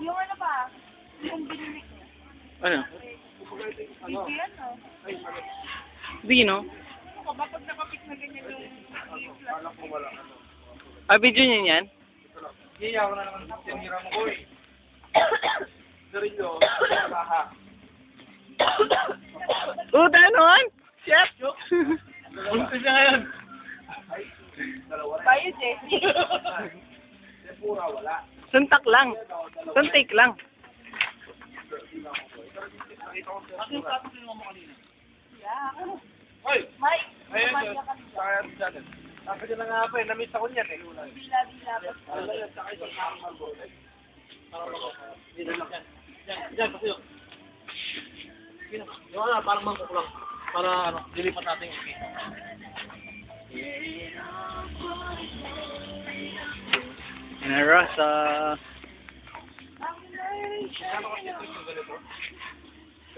Yung ano ba? Yung binili ko. Ano? Hindi yan, no? Di, no? Ako ba pag nakapit na ganyan yung Ah, video niya yan? Iya, ako na naman tinira mo ko eh. Sarilo, haha. Tanon! Chef! Buntis niya ngayon. bayad eh. Pura, wala. Suntak lang. Suntik lang. Yeah. Hoy! Mike, Ayun, kumain yun. ka kanina. Kaya dyan. Sabi nila nga pa eh, na-miss ako niyan eh. Bila-bila ba? Wala yan, saka isang mango. Diyan, kasi yun. Yung ano, parang mangkok lang. Para ano, dilipat natin yung kita. Inarasa. Ano kasi yung ganito?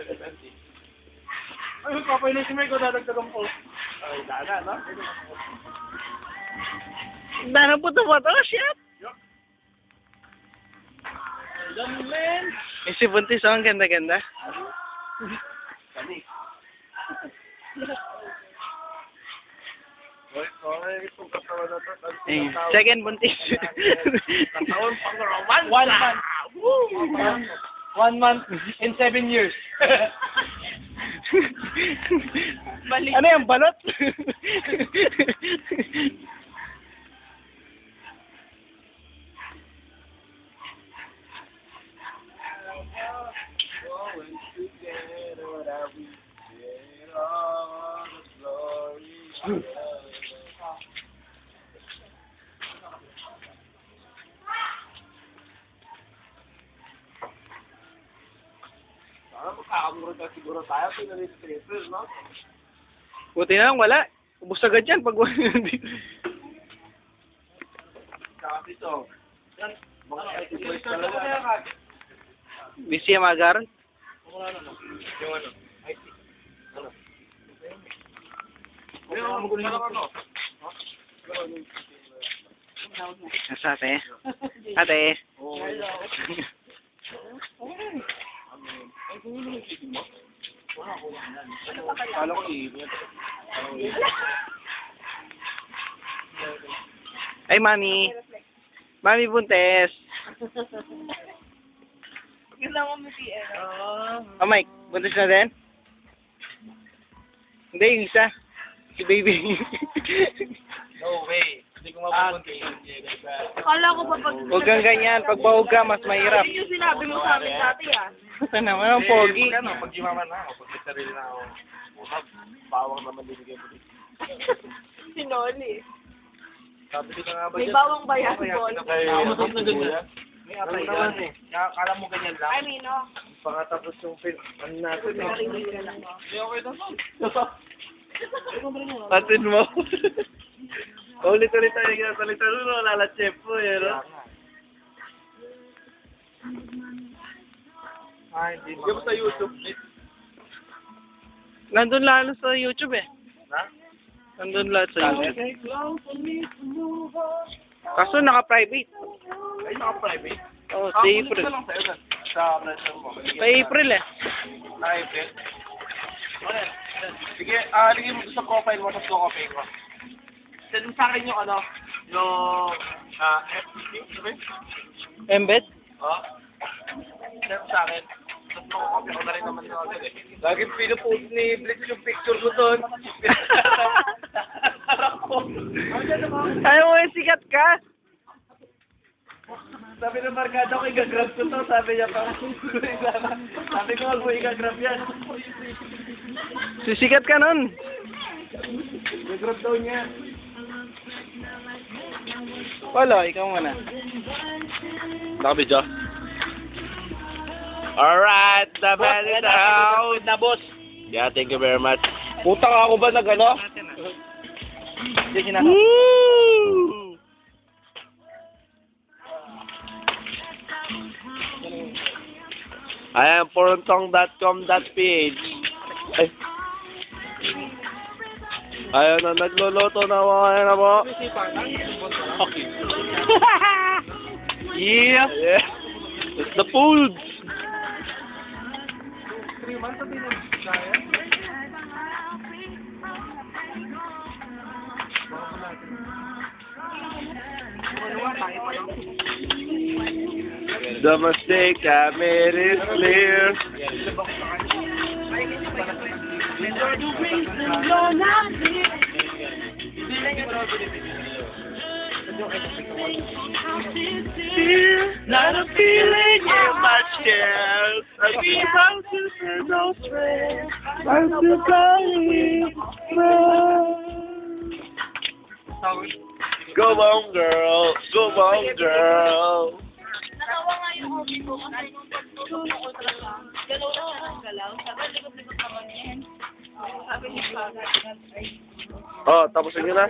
720. Ay, papainusin mo ko, dadagdagan po. Ay, dana, no? Dana po ito ba ito, chef? Diyan, men! Eh, si Buntis, oh, ang ganda-ganda. Kani. Oy, itong katawan na to. Eh, second Buntis. Katawan pang 1 month. 1 month in 7 years. Balik. Ano yung balot? Makakamuro ka siguro tayo, pinag-stripper, no? Buti na lang, wala. Ubus agad yan pag wala. Saka dito. Yan. Mga exercise talaga. Busy ang magaran. Yung ano? IT. Ano? Ano? Nasa ate. Ate. Kala ko i-email. Ay, mami. Mami Buntes. Gusto mo BTS? Oh, Mike. Buntes na din? Hindi, yung isa. Si baby. No way. Hindi ko mapupunti. Akala ko pa pag... Huwag kang ganyan. Pag bahog ka, mas mahirap. Yun yung sinabi mo sa amin dati ah. Ito naman ang pogi. Ano, pag yumaman na ako, pag may sarili na ako, bawang naman binigay mo dito. Sinoli. Sabi ko na nga ba May dyan? bawang bayan, Bol. Masarap na ganyan. May atay naman eh. Kala mo ganyan lang. I mean, no. Pakatapos yung film, ano natin eh. Narinig ka lang. Hindi okay na Patin mo. Ulit-ulit tayo ginasalitan mo. Lala-chef po eh. No? Hindi mo sa YouTube. Nandun lalo sa YouTube eh. Ha? Nandun lahat sa YouTube. Kaso naka-private. Ay, naka-private. Oh, sa April. Sa lang sa'yo doon. Sa pressure mo. Sa April eh. April. Okay. Sige, lagyan mo sa profile mo, tapos ko-copy ko. Send mo sa akin yung ano, yung FTP, sabi? Embed? Oo. Send mo sa akin. Tapos ko-copy ko na rin naman yung agad eh. Laging pinupost ni Blitz yung picture ko doon. Ayaw mo yung sikat ka? Sabi ng barkada ko, igagrab ko to. Sabi niya pa. Sabi ko, huwag mo igagrab yan. Sisikat ka nun. Igagrab daw niya. Wala, ikaw muna. Nakabidyo. Alright, the bell is out. Na boss. Yeah, thank you very much. Puta ka ako ba nag ano? Hindi sinaka. Woo! I am porontong.com.ph. Ay. Ayun na, nagluluto na mga na po. Okay. Yeah! That's the food! 3 months sabi na kaya. The mistake I made is clear. Not a feeling in my chest. I feel how to feel no stress. I'm still calling. Go on, girl. Go on, girl. Natawa nga yung hobby ko kasi nung pagtutok ng ultrasound, galaw na siya ng galaw. Sabi, likod-likod naman yan. Sabi niya pa, Oh, tapos nyo na?